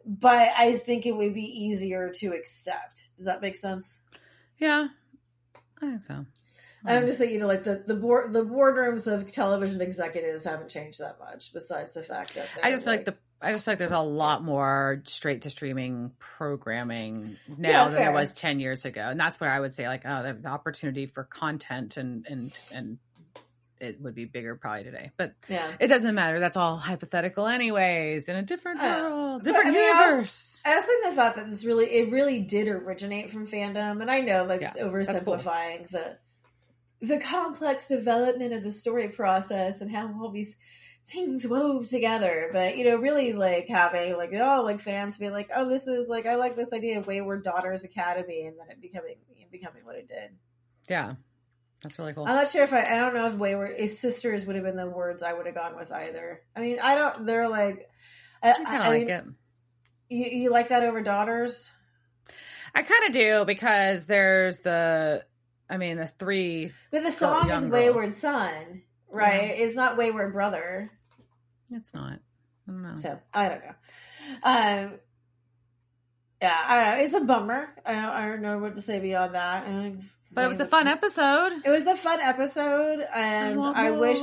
but I think it would be easier to accept. Does that make sense? Yeah, I think so. I'm just saying, like the boardrooms of television executives haven't changed that much, besides the fact that I just feel like there's a lot more straight to streaming programming now than there was 10 years ago, and that's where I would say, like, the opportunity for content and it would be bigger probably today, but it doesn't matter. That's all hypothetical, anyways. In a different world, different universe. I also think the thought that it really did originate from fandom, and I know oversimplifying the complex development of the story process and how all these things wove together. But, really like having like fans be like, oh, this is like, I like this idea of Wayward Daughters Academy, and then it becoming what it did. Yeah. That's really cool. I'm not sure if I don't know if Sisters would have been the words I would have gone with either. I mean, they're like, I kind of like it. You like that over Daughters? I kind of do, because there's there's three. But the song is Wayward Son, right? Yeah. It's not Wayward Brother. It's not. I don't know. So, I don't know. Yeah, I don't know. It's a bummer. I don't know what to say beyond that. But it was a fun episode. It was a fun episode, and I wish.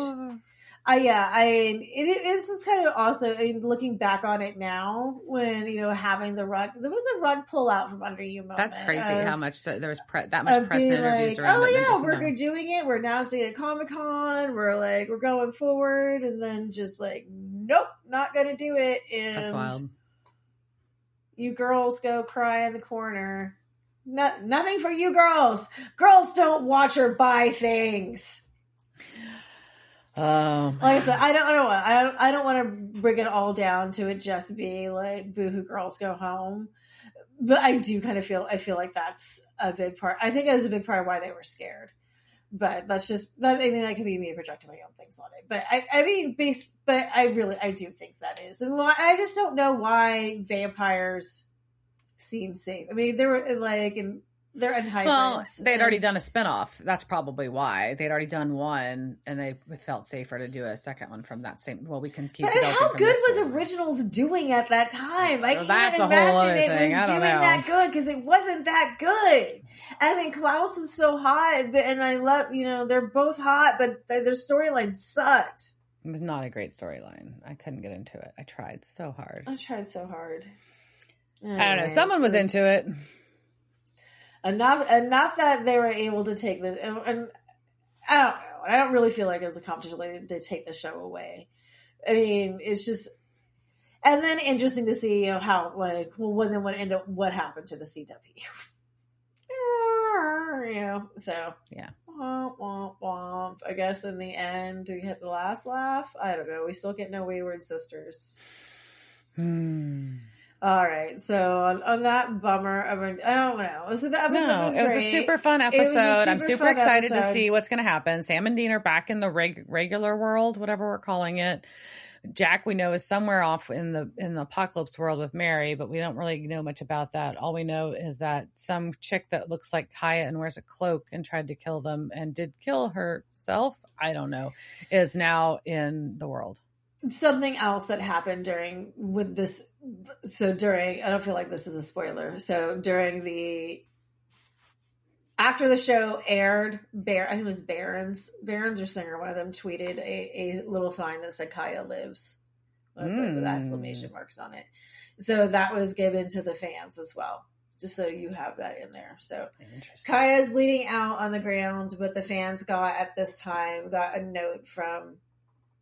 It is just kind of also, looking back on it now, when having the rug, there was a rug pull out from under you moment. That's crazy how much there was that much press and interviews around it. Oh yeah, we're doing it. We're announcing it at Comic-Con. We're going forward, and then just like, nope, not gonna do it. And that's wild. You girls go cry in the corner. Nothing for you girls. Girls don't watch or buy things. Like I said, I don't want to bring it all down to it just be like boohoo girls go home, but I do kind of feel like that's a big part. I think it was a big part of why they were scared, but that's just that. I mean, that could be me projecting my own things on it, but I do think that is, and I just don't know why vampires seem safe. I mean, they were like, and they're unhybrids. Well, they'd already done a spinoff. That's probably why. They'd already done one, and they felt safer to do a second one from that same. Well, we can keep. But how good was Originals doing at that time? I can't imagine it was doing that good, because it wasn't that good. I mean, Klaus is so hot, and I love, they're both hot, but their storyline sucked. It was not a great storyline. I couldn't get into it. I tried so hard. Anyway, I don't know. Someone was into it. Enough that they were able to take the, and I don't know. I don't really feel like it was a competition to take the show away. I mean, it's just, and then interesting to see how what happened to the CW. So yeah. Womp, womp, womp. I guess in the end, do we hit the last laugh? I don't know. We still get no Wayward Sisters. All right, so on that bummer of I don't know. So the episode was great. It was a super fun episode. I'm super excited to see what's going to happen. Sam and Dean are back in the regular world, whatever we're calling it. Jack, we know, is somewhere off in the apocalypse world with Mary, but we don't really know much about that. All we know is that some chick that looks like Kaya and wears a cloak and tried to kill them and did kill herself, I don't know, is now in the world. Something else that happened I don't feel like this is a spoiler. So during the after the show aired, I think it was Barron's or Singer, one of them tweeted a little sign that said Kaya lives with exclamation marks on it. So that was given to the fans as well, just so you have that in there. So Kaya is bleeding out on the ground, but the fans got a note from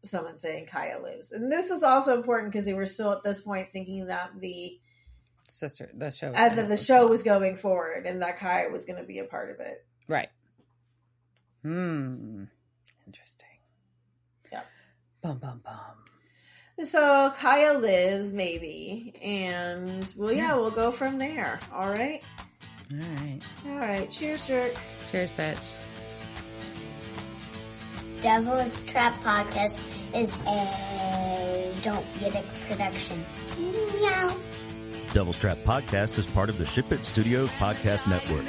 someone saying Kaya lives. And this was also important because they were still at this point thinking that the show was going forward and that Kaya was going to be a part of it. Right. Interesting. Yeah. Bum, bum, bum. So Kaya lives, maybe. And, we'll go from there. All right? All right. Cheers, Jerk. Cheers, bitch. Devil's Trap Podcast is a Don't Get It production. Meow. Devil's Trap Podcast is part of the Ship It Studios podcast network.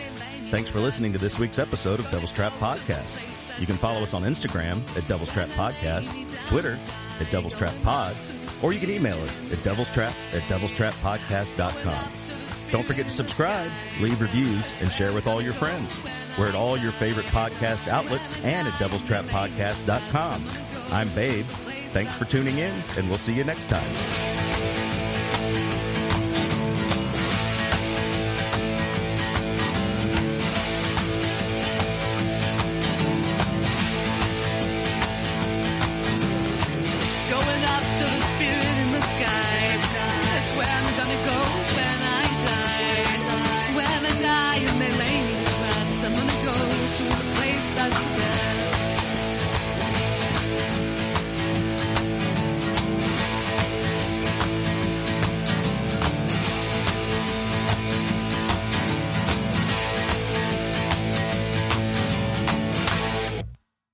Thanks for listening to this week's episode of Devil's Trap Podcast. You can follow us on Instagram at Devil's Trap Podcast, Twitter at Devil's Trap Pod, or you can email us at devilstrap@devilstrappodcast.com. Don't forget to subscribe, leave reviews, and share with all your friends. We're at all your favorite podcast outlets and at devilstrappodcast.com. I'm Babe. Thanks for tuning in, and we'll see you next time.